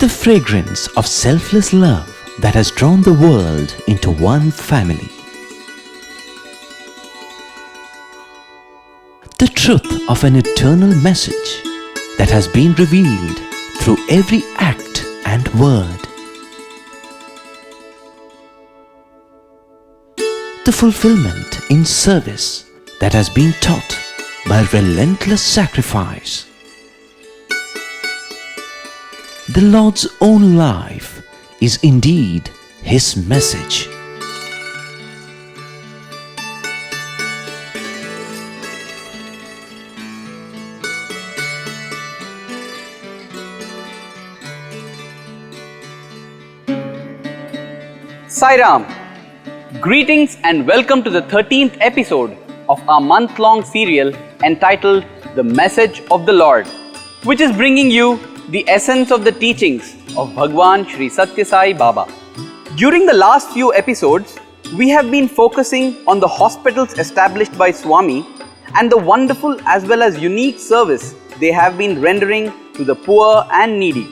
The fragrance of selfless love that has drawn the world into one family. The truth of an eternal message that has been revealed through every act and word. The fulfillment in service that has been taught by relentless sacrifice. The Lord's own life is indeed His message. Sai Ram. Greetings and welcome to the 13th episode of our month-long serial entitled The Message of the Lord, which is bringing you the essence of the teachings of Bhagwan Shri Sátυα Σάι Baba. During the last few episodes, we have been focusing on the hospitals established by Swami and the wonderful as well as unique service they have been rendering to the poor and needy.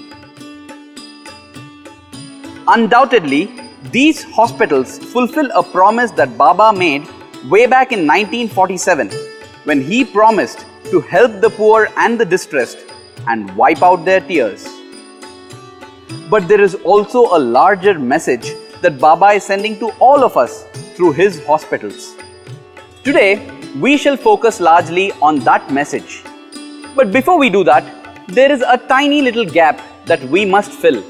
Undoubtedly, these hospitals fulfill a promise that Baba made way back in 1947 when he promised to help the poor and the distressed and wipe out their tears. But there is also a larger message that Baba is sending to all of us through his hospitals. Today, we shall focus largely on that message. But before we do that, there is a tiny little gap that we must fill,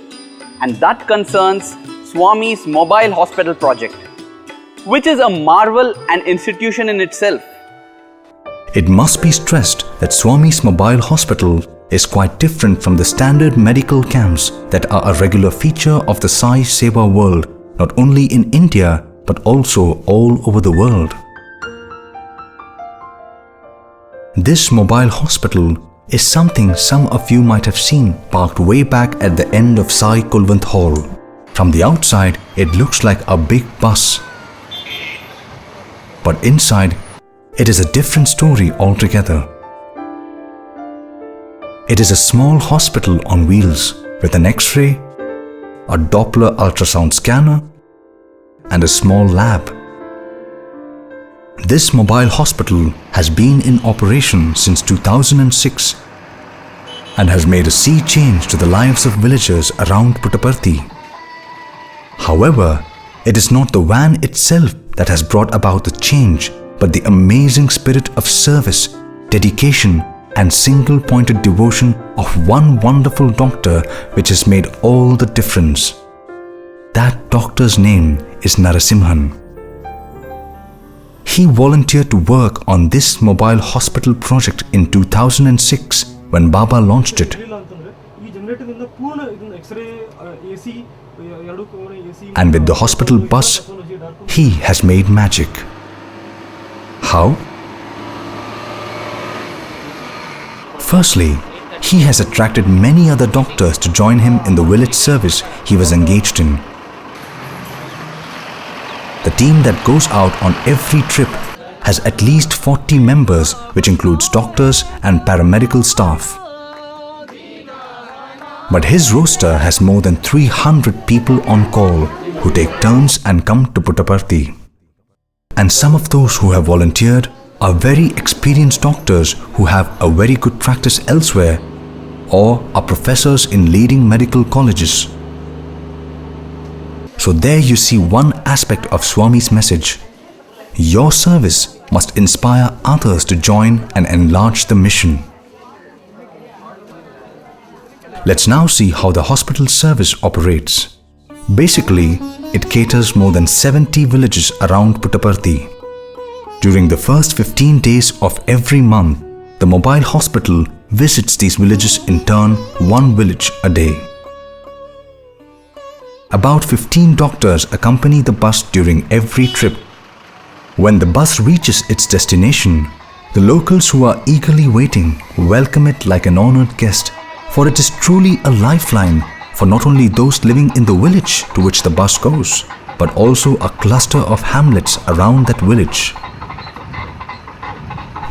and that concerns Swami's mobile hospital project, which is a marvel and institution in itself. It must be stressed that Swami's mobile hospital is quite different from the standard medical camps that are a regular feature of the Sai Seva world, not only in India but also all over the world. This mobile hospital is something some of you might have seen parked way back at the end of Sai Kulwant Hall. From the outside, it looks like a big bus. But inside, it is a different story altogether. It is a small hospital on wheels with an X-ray, a Doppler ultrasound scanner, and a small lab. This mobile hospital has been in operation since 2006 and has made a sea change to the lives of villagers around Puttaparthi. However, it is not the van itself that has brought about the change, but the amazing spirit of service, dedication, and single-pointed devotion of one wonderful doctor which has made all the difference. That doctor's name is Narasimhan. He volunteered to work on this mobile hospital project in 2006 when Baba launched it. And with the hospital bus, he has made magic. How? Firstly, he has attracted many other doctors to join him in the village service he was engaged in. The team that goes out on every trip has at least 40 members, which includes doctors and paramedical staff. But his roster has more than 300 people on call who take turns and come to Puttaparthi. And some of those who have volunteered are very experienced doctors who have a very good practice elsewhere or are professors in leading medical colleges. So there you see one aspect of Swami's message. Your service must inspire others to join and enlarge the mission. Let's now see how the hospital service operates. Basically, it caters more than 70 villages around Puttaparthi. During the first 15 days of every month, the mobile hospital visits these villages in turn, one village a day. About 15 doctors accompany the bus during every trip. When the bus reaches its destination, the locals who are eagerly waiting welcome it like an honored guest, for it is truly a lifeline for not only those living in the village to which the bus goes, but also a cluster of hamlets around that village.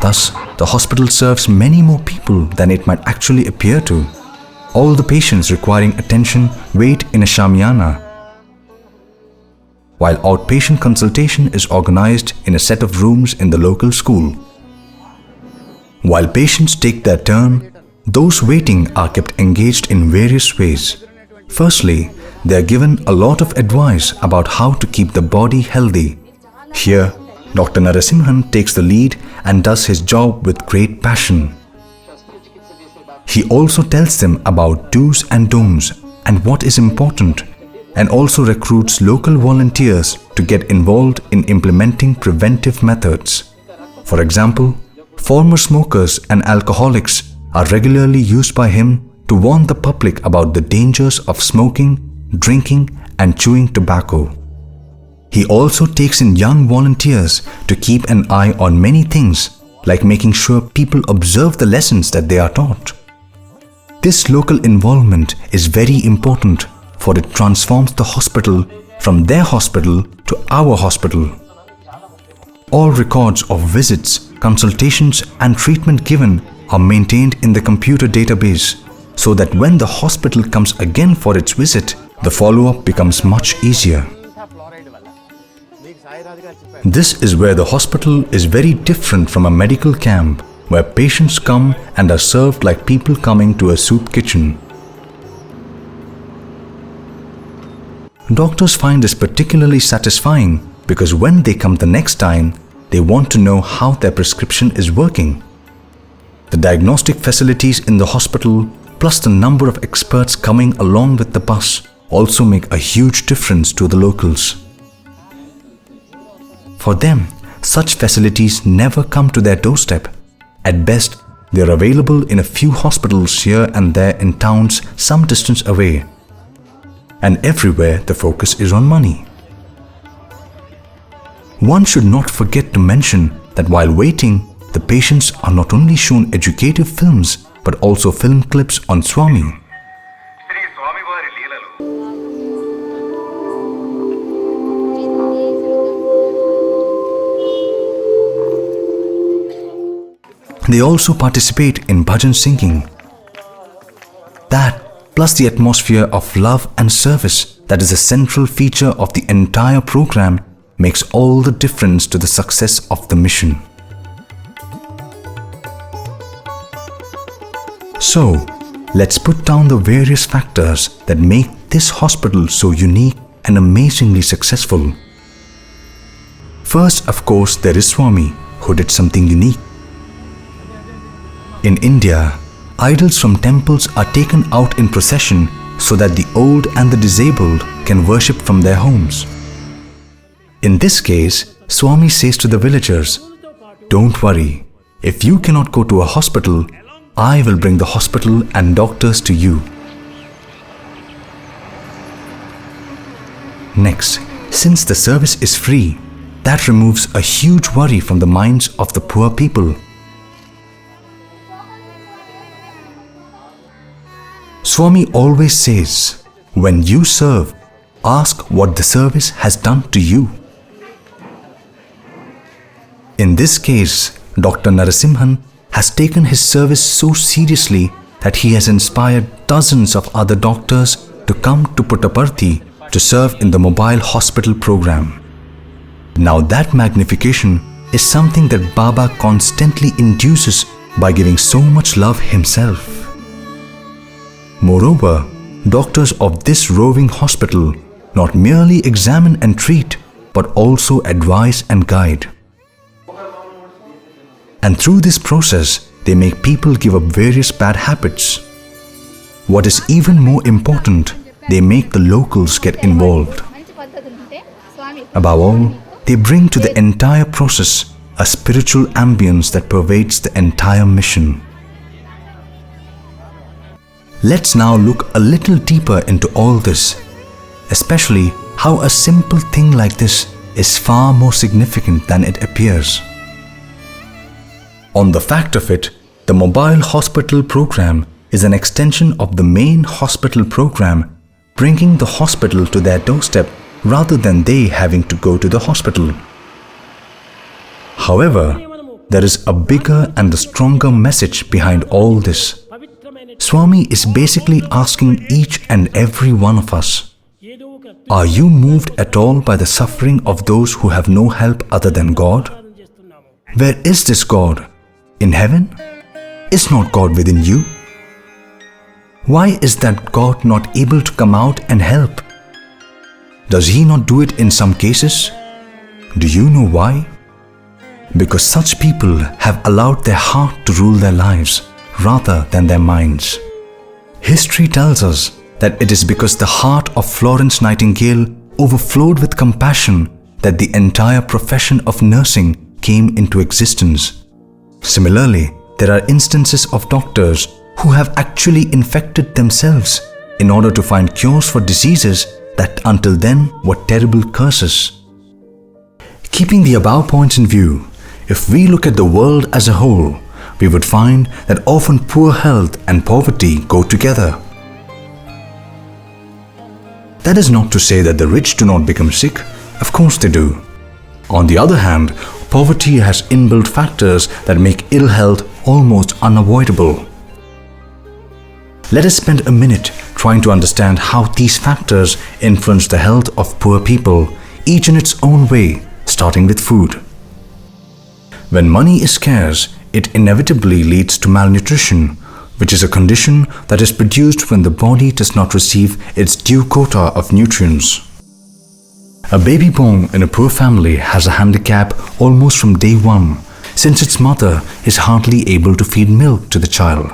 Thus, the hospital serves many more people than it might actually appear to. All the patients requiring attention wait in a shamiana, while outpatient consultation is organized in a set of rooms in the local school. While patients take their turn, those waiting are kept engaged in various ways. Firstly, they are given a lot of advice about how to keep the body healthy. Here, Dr. Narasimhan takes the lead and does his job with great passion. He also tells them about do's and don'ts and what is important, and also recruits local volunteers to get involved in implementing preventive methods. For example, former smokers and alcoholics are regularly used by him to warn the public about the dangers of smoking, drinking, and chewing tobacco. He also takes in young volunteers to keep an eye on many things, like making sure people observe the lessons that they are taught. This local involvement is very important, for it transforms the hospital from their hospital to our hospital. All records of visits, consultations, and treatment given are maintained in the computer database, so that when the hospital comes again for its visit, the follow-up becomes much easier. This is where the hospital is very different from a medical camp, where patients come and are served like people coming to a soup kitchen. Doctors find this particularly satisfying because when they come the next time, they want to know how their prescription is working. The diagnostic facilities in the hospital, plus the number of experts coming along with the bus, also make a huge difference to the locals. For them, such facilities never come to their doorstep. At best, they are available in a few hospitals here and there in towns some distance away. And everywhere the focus is on money. One should not forget to mention that while waiting, the patients are not only shown educative films but also film clips on Swami. They also participate in bhajan singing. That, plus the atmosphere of love and service that is a central feature of the entire program, makes all the difference to the success of the mission. So, let's put down the various factors that make this hospital so unique and amazingly successful. First, of course, there is Swami, who did something unique. In India, idols from temples are taken out in procession so that the old and the disabled can worship from their homes. In this case, Swami says to the villagers, "Don't worry, if you cannot go to a hospital, I will bring the hospital and doctors to you." Next, since the service is free, that removes a huge worry from the minds of the poor people. Swami always says, when you serve, ask what the service has done to you. In this case, Dr. Narasimhan has taken his service so seriously that he has inspired dozens of other doctors to come to Puttaparthi to serve in the mobile hospital program. Now that magnification is something that Baba constantly induces by giving so much love himself. Moreover, doctors of this roving hospital not merely examine and treat, but also advise and guide. And through this process, they make people give up various bad habits. What is even more important, they make the locals get involved. Above all, they bring to the entire process a spiritual ambience that pervades the entire mission. Let's now look a little deeper into all this, especially how a simple thing like this is far more significant than it appears. On the fact of it, the mobile hospital program is an extension of the main hospital program, bringing the hospital to their doorstep rather than they having to go to the hospital. However, there is a bigger and a stronger message behind all this. Swami is basically asking each and every one of us, are you moved at all by the suffering of those who have no help other than God? Where is this God? In heaven? Is not God within you? Why is that God not able to come out and help? Does He not do it in some cases? Do you know why? Because such people have allowed their heart to rule their lives rather than their minds. History tells us that it is because the heart of Florence Nightingale overflowed with compassion that the entire profession of nursing came into existence. Similarly, there are instances of doctors who have actually infected themselves in order to find cures for diseases that until then were terrible curses. Keeping the above points in view, if we look at the world as a whole, we would find that often poor health and poverty go together. That is not to say that the rich do not become sick. Of course they do. On the other hand, poverty has inbuilt factors that make ill health almost unavoidable. Let us spend a minute trying to understand how these factors influence the health of poor people, each in its own way, starting with food. When money is scarce, it inevitably leads to malnutrition, which is a condition that is produced when the body does not receive its due quota of nutrients. A baby born in a poor family has a handicap almost from day one, since its mother is hardly able to feed milk to the child.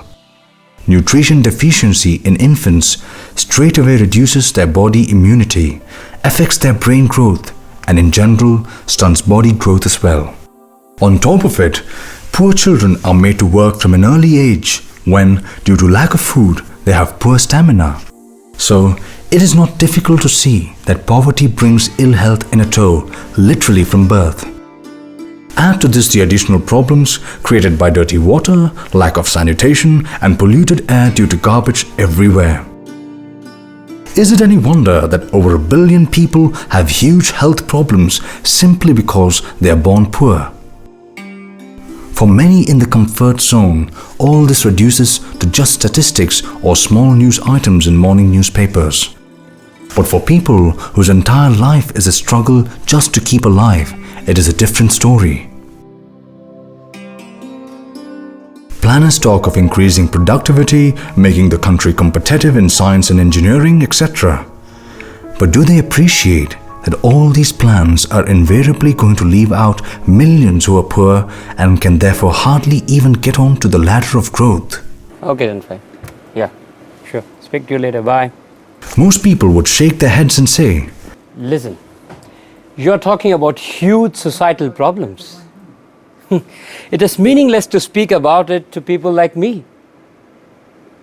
Nutrition deficiency in infants straightaway reduces their body immunity, affects their brain growth, and in general stunts body growth as well. On top of it, poor children are made to work from an early age when, due to lack of food, they have poor stamina. So, it is not difficult to see that poverty brings ill health in a tow, literally from birth. Add to this the additional problems created by dirty water, lack of sanitation, and polluted air due to garbage everywhere. Is it any wonder that over 1 billion people have huge health problems simply because they are born poor? For many in the comfort zone, all this reduces to just statistics or small news items in morning newspapers. But for people whose entire life is a struggle just to keep alive, it is a different story. Planners talk of increasing productivity, making the country competitive in science and engineering, etc. But do they appreciate that all these plans are invariably going to leave out millions who are poor and can therefore hardly even get on to the ladder of growth? Okay then, fine. Yeah, sure. Speak to you later. Bye. Most people would shake their heads and say, Listen, you're talking about huge societal problems. It is meaningless to speak about it to people like me.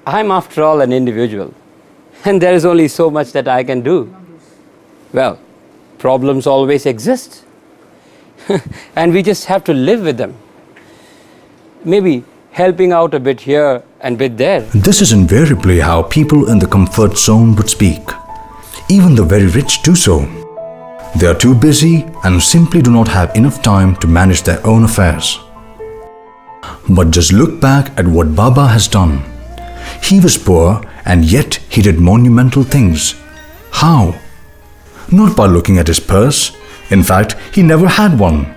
I'm after all an individual, and there is only so much that I can do. Well, problems always exist, and we just have to live with them. Maybe helping out a bit here and bit there. This is invariably how people in the comfort zone would speak. Even the very rich do so. They are too busy and simply do not have enough time to manage their own affairs. But just look back at what Baba has done. He was poor and yet he did monumental things. How? Not by looking at his purse. In fact, he never had one.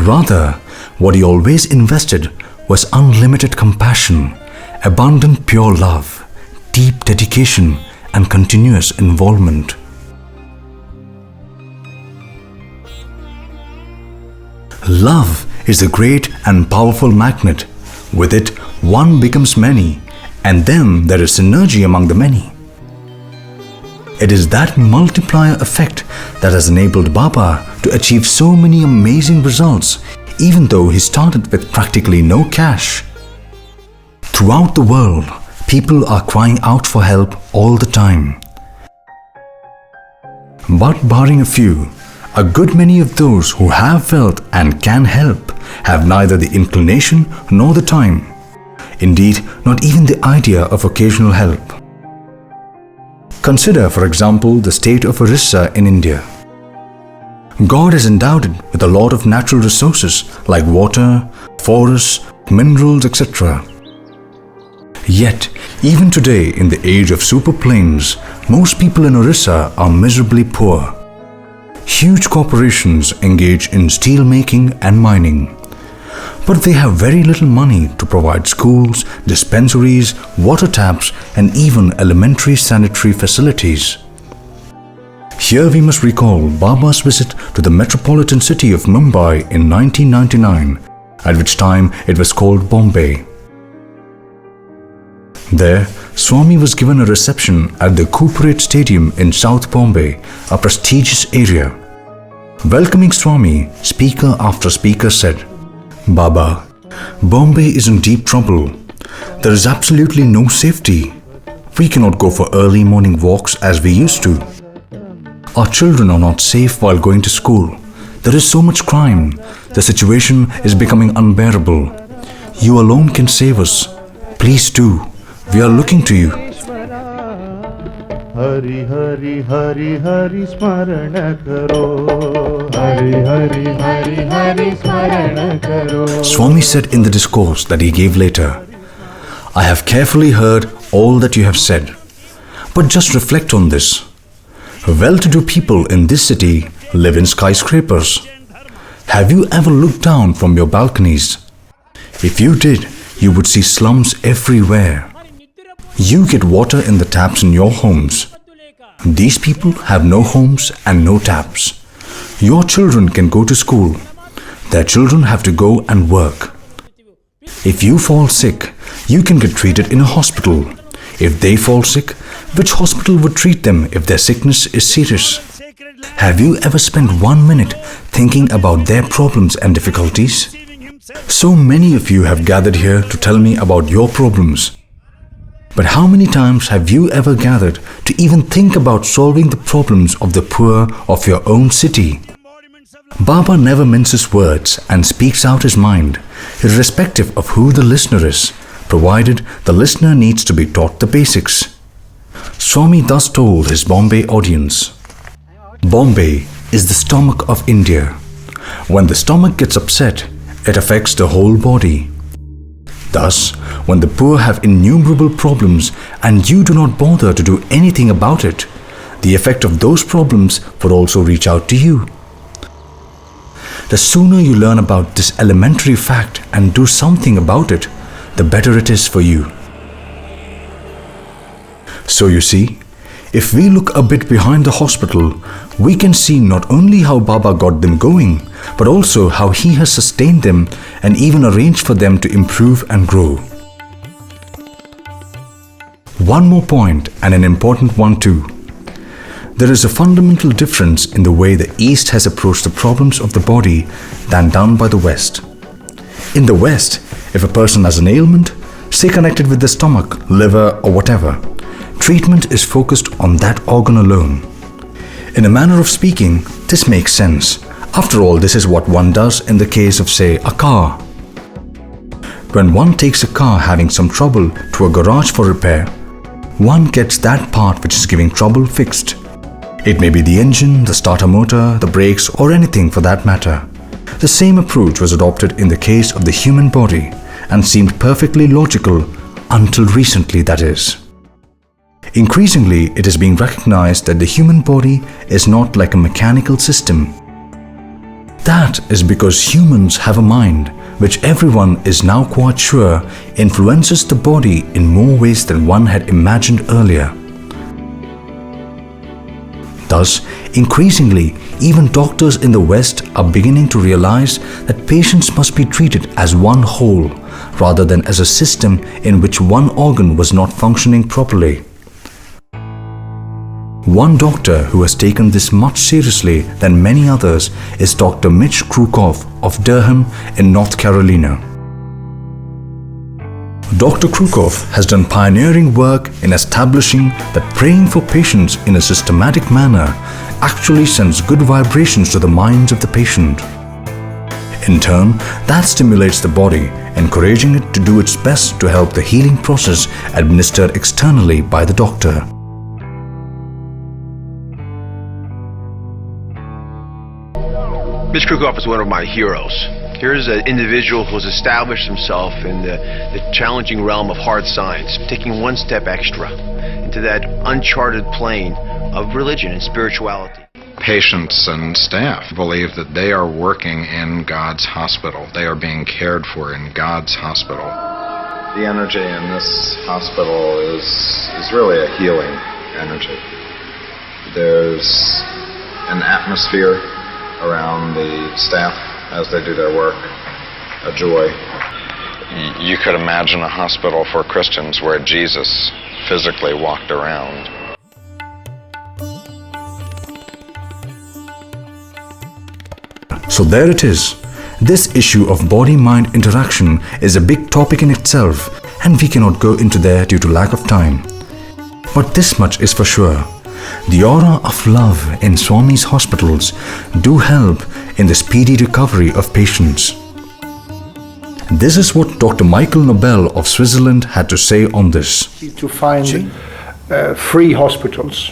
Rather, what he always invested was unlimited compassion, abundant pure love, deep dedication, and continuous involvement. Love is a great and powerful magnet. With it, one becomes many, and then there is synergy among the many. It is that multiplier effect that has enabled Baba to achieve so many amazing results, even though he started with practically no cash. Throughout the world, people are crying out for help all the time. But barring a few, a good many of those who have wealth and can help have neither the inclination nor the time. Indeed, not even the idea of occasional help. Consider, for example, the state of Orissa in India. God has endowed it with a lot of natural resources like water, forests, minerals, etc. Yet, even today in the age of super planes, most people in Orissa are miserably poor. Huge corporations engage in steel making and mining. But they have very little money to provide schools, dispensaries, water taps, and even elementary sanitary facilities. Here we must recall Baba's visit to the metropolitan city of Mumbai in 1999, at which time it was called Bombay. There, Swami was given a reception at the Corporate Stadium in South Bombay, a prestigious area. Welcoming Swami, speaker after speaker said, "Baba, Bombay is in deep trouble. There is absolutely no safety. We cannot go for early morning walks as we used to. Our children are not safe while going to school. There is so much crime. The situation is becoming unbearable. You alone can save us. Please do. We are looking to you." Hari Hari Hari Hari Smarana Karo. Hari Hari Hari Hari Smarana Karo. Swami said in the discourse that he gave later, "I have carefully heard all that you have said, but just reflect on this. Well-to-do people in this city live in skyscrapers. Have you ever looked down from your balconies? If you did, you would see slums everywhere. You get water in the taps in your homes. These people have no homes and no taps. Your children can go to school. Their children have to go and work. If you fall sick, you can get treated in a hospital. If they fall sick, which hospital would treat them if their sickness is serious? Have you ever spent 1 minute thinking about their problems and difficulties? So many of you have gathered here to tell me about your problems. But how many times have you ever gathered to even think about solving the problems of the poor of your own city? Baba never minces words and speaks out his mind, irrespective of who the listener is, provided the listener needs to be taught the basics. Swami thus told his Bombay audience, "Bombay is the stomach of India. When the stomach gets upset, it affects the whole body. Thus, when the poor have innumerable problems and you do not bother to do anything about it, the effect of those problems would also reach out to you. The sooner you learn about this elementary fact and do something about it, the better it is for you." So you see, if we look a bit behind the hospital, we can see not only how Baba got them going, but also how he has sustained them and even arranged for them to improve and grow. One more point, and an important one too. There is a fundamental difference in the way the East has approached the problems of the body than done by the West. In the West, if a person has an ailment, say connected with the stomach, liver or whatever, treatment is focused on that organ alone. In a manner of speaking, this makes sense. After all, this is what one does in the case of, say, a car. When one takes a car having some trouble to a garage for repair, one gets that part which is giving trouble fixed. It may be the engine, the starter motor, the brakes, or anything for that matter. The same approach was adopted in the case of the human body and seemed perfectly logical until recently, that is. Increasingly, it is being recognized that the human body is not like a mechanical system. That is because humans have a mind which everyone is now quite sure influences the body in more ways than one had imagined earlier. Thus, increasingly, even doctors in the West are beginning to realize that patients must be treated as one whole rather than as a system in which one organ was not functioning properly. One doctor who has taken this much seriously than many others is Dr. Mitch Krukov of Durham in North Carolina. Dr. Krukov has done pioneering work in establishing that praying for patients in a systematic manner actually sends good vibrations to the minds of the patient. In turn, that stimulates the body, encouraging it to do its best to help the healing process administered externally by the doctor. Mitch Krukov is one of my heroes. Here's an individual who's established himself in the challenging realm of hard science, taking one step extra into that uncharted plane of religion and spirituality. Patients and staff believe that they are working in God's hospital. They are being cared for in God's hospital. The energy in this hospital is really a healing energy. There's an atmosphere around the staff as they do their work, a joy. You could imagine a hospital for Christians where Jesus physically walked around. So there it is. This issue of body-mind interaction is a big topic in itself, and we cannot go into there due to lack of time. But this much is for sure. The aura of love in Swami's hospitals do help in the speedy recovery of patients. This is what Dr. Michael Nobel of Switzerland had to say on this. To find free hospitals,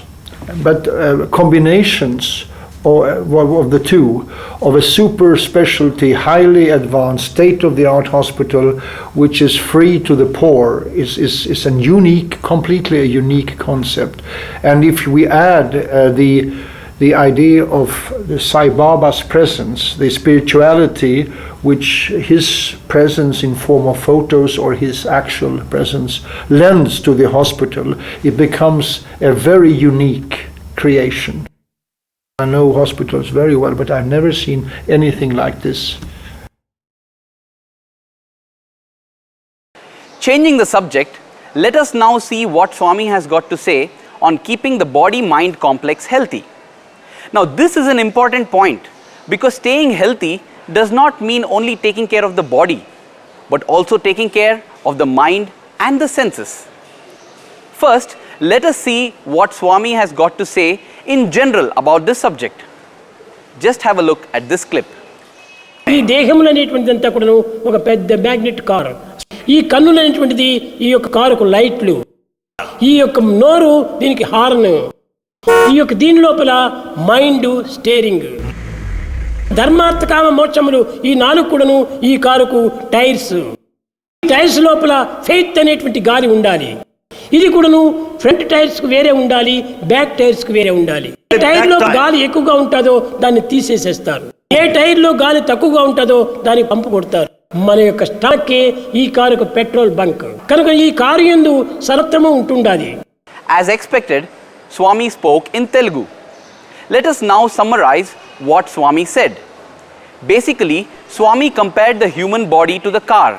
but combinations of the two, of a super specialty, highly advanced, state-of-the-art hospital which is free to the poor is a unique, completely a unique concept. And if we add the idea of the Sai Baba's presence, the spirituality which his presence in form of photos or his actual presence lends to the hospital, it becomes a very unique creation. I know hospitals very well, but I've never seen anything like this. Changing the subject, let us now see what Swami has got to say on keeping the body-mind complex healthy. Now this is an important point because staying healthy does not mean only taking care of the body, but also taking care of the mind and the senses. First, let us see what Swami has got to say in general about this subject. Just have a look at this clip. ఈ దేహములు అనేటువంటిదంతా కూడాను ఒక పెద్ద magnet car. ఈ కన్నులు అనేటువంటిది ఈ యొక్క కారుకు లైట్లు, ఈ యొక్క నోరు దీనికి హార్న్, ఈ యొక్క దీని లోపల మైండ్ స్టీరింగ్, ధర్మార్థ కామ మోక్షములు ఈ నాలుగు కూడాను ఈ కారుకు టైర్స్. టైర్స్ లోపల ఫెయిత్ అనేటువంటి గాలి ఉండాలి. ఇది కూడాను ఫ్రంట్ టైర్స్ కు వేరే ఉండాలి, బ్యాక్ టైర్స్ కు వేరే ఉండాలి. ఏ టైర్ లో గాలి ఎక్కువగా ఉంటుందో దాన్ని తీసేసేస్తారు, ఏ టైర్ లో గాలి తక్కువగా ఉంటుందో దాన్ని పంపు కొడతారు. మన యొక్క స్టాక్ ఈ కారుకు పెట్రోల్ బంక్ కనుక ఈ కారు యందు సర్వత్రము ఉంటుండాలి. As expected, Swami spoke in Telugu. Let us now summarize what Swami said. Basically, Swami compared the human body to the car,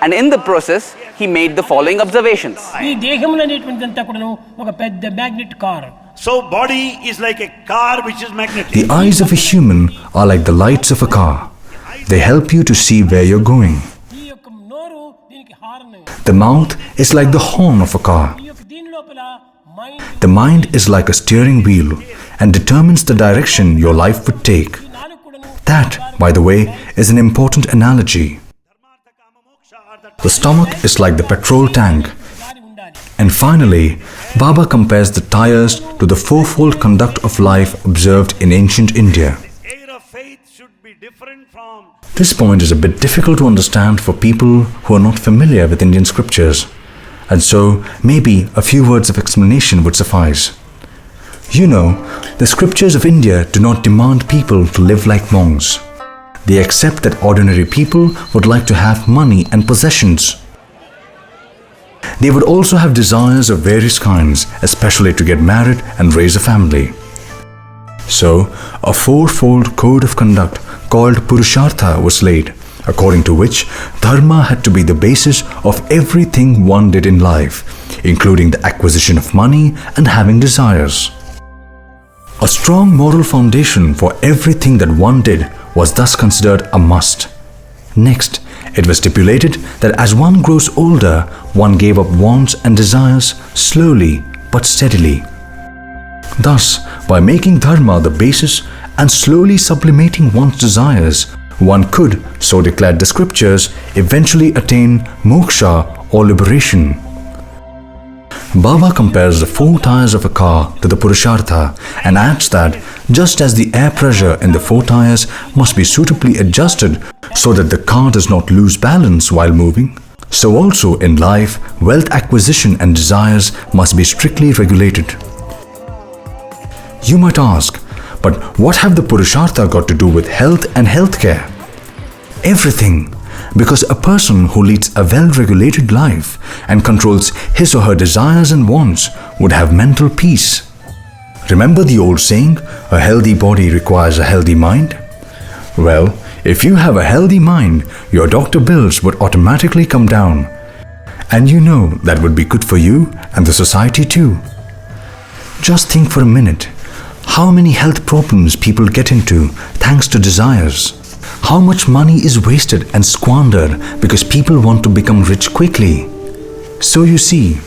and in the process he made the following observations. ఈ దేహములు అనేటువంటిదంతా కూడాను ఒక పెద్ద magnet car. So body is like a car which is magnetic. The eyes of a human are like the lights of a car. They help you to see where you're going. ఈ యొక్క నోరు దీనికి horn. The mouth is like the horn of a car. ఈ యొక్క దీని లోపల mind. The mind is like a steering wheel and determines the direction your life would take. That, by the way, is an important analogy. The stomach is like the petrol tank. And finally, Baba compares the tires to the fourfold conduct of life observed in ancient India. This point is a bit difficult to understand for people who are not familiar with Indian scriptures, and so maybe a few words of explanation would suffice. You know, the scriptures of India do not demand people to live like monks. They accept that ordinary people would like to have money and possessions. They would also have desires of various kinds, especially to get married and raise a family. So, a fourfold code of conduct called Purushartha was laid, according to which dharma had to be the basis of everything one did in life, including the acquisition of money and having desires. A strong moral foundation for everything that one did was thus considered a must. Next, it was stipulated that as one grows older, one gave up wants and desires slowly but steadily. Thus, by making dharma the basis and slowly sublimating one's desires, one could, so declared the scriptures, eventually attain moksha or liberation. Baba compares the 4 tires of a car to the Purushartha and adds that just as the air pressure in the 4 tires must be suitably adjusted so that the car does not lose balance while moving, so also in life, wealth acquisition and desires must be strictly regulated. You might ask, but what have the Purushartha got to do with health and healthcare? Everything. Because a person who leads a well-regulated life and controls his or her desires and wants would have mental peace. Remember the old saying, a healthy body requires a healthy mind? Well, if you have a healthy mind, your doctor bills would automatically come down. And you know that would be good for you and the society too. Just think for a minute, how many health problems people get into thanks to desires. How much money is wasted and squandered because people want to become rich quickly. So you see,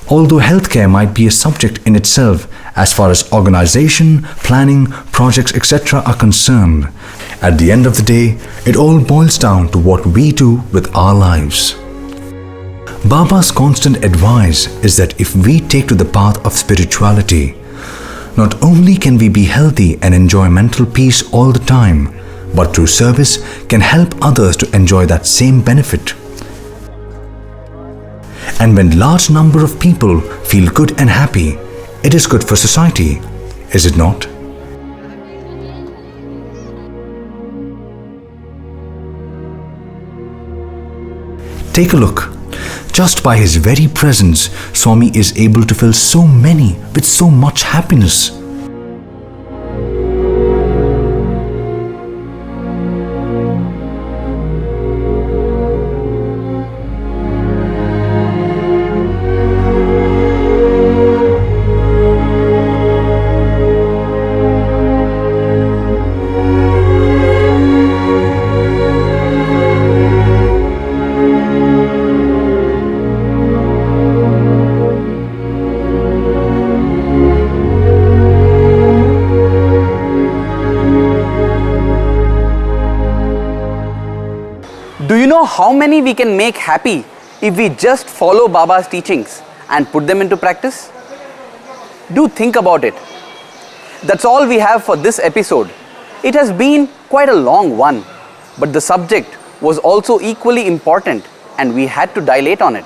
although healthcare might be a subject in itself as far as organization, planning, projects, etc. are concerned, at the end of the day, it all boils down to what we do with our lives. Baba's constant advice is that if we take to the path of spirituality, not only can we be healthy and enjoy mental peace all the time, but through service can help others to enjoy that same benefit. And when large number of people feel good and happy, it is good for society, is it not? Take a look. Just by his very presence, Swami is able to fill so many with so much happiness. Do you know how many we can make happy if we just follow Baba's teachings and put them into practice? Do think about it. That's all we have for this episode. It has been quite a long one, but the subject was also equally important and we had to dilate on it.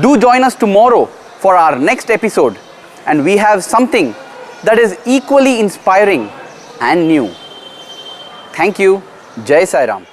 Do join us tomorrow for our next episode, and we have something that is equally inspiring and new. Thank you. Jai Sai Ram.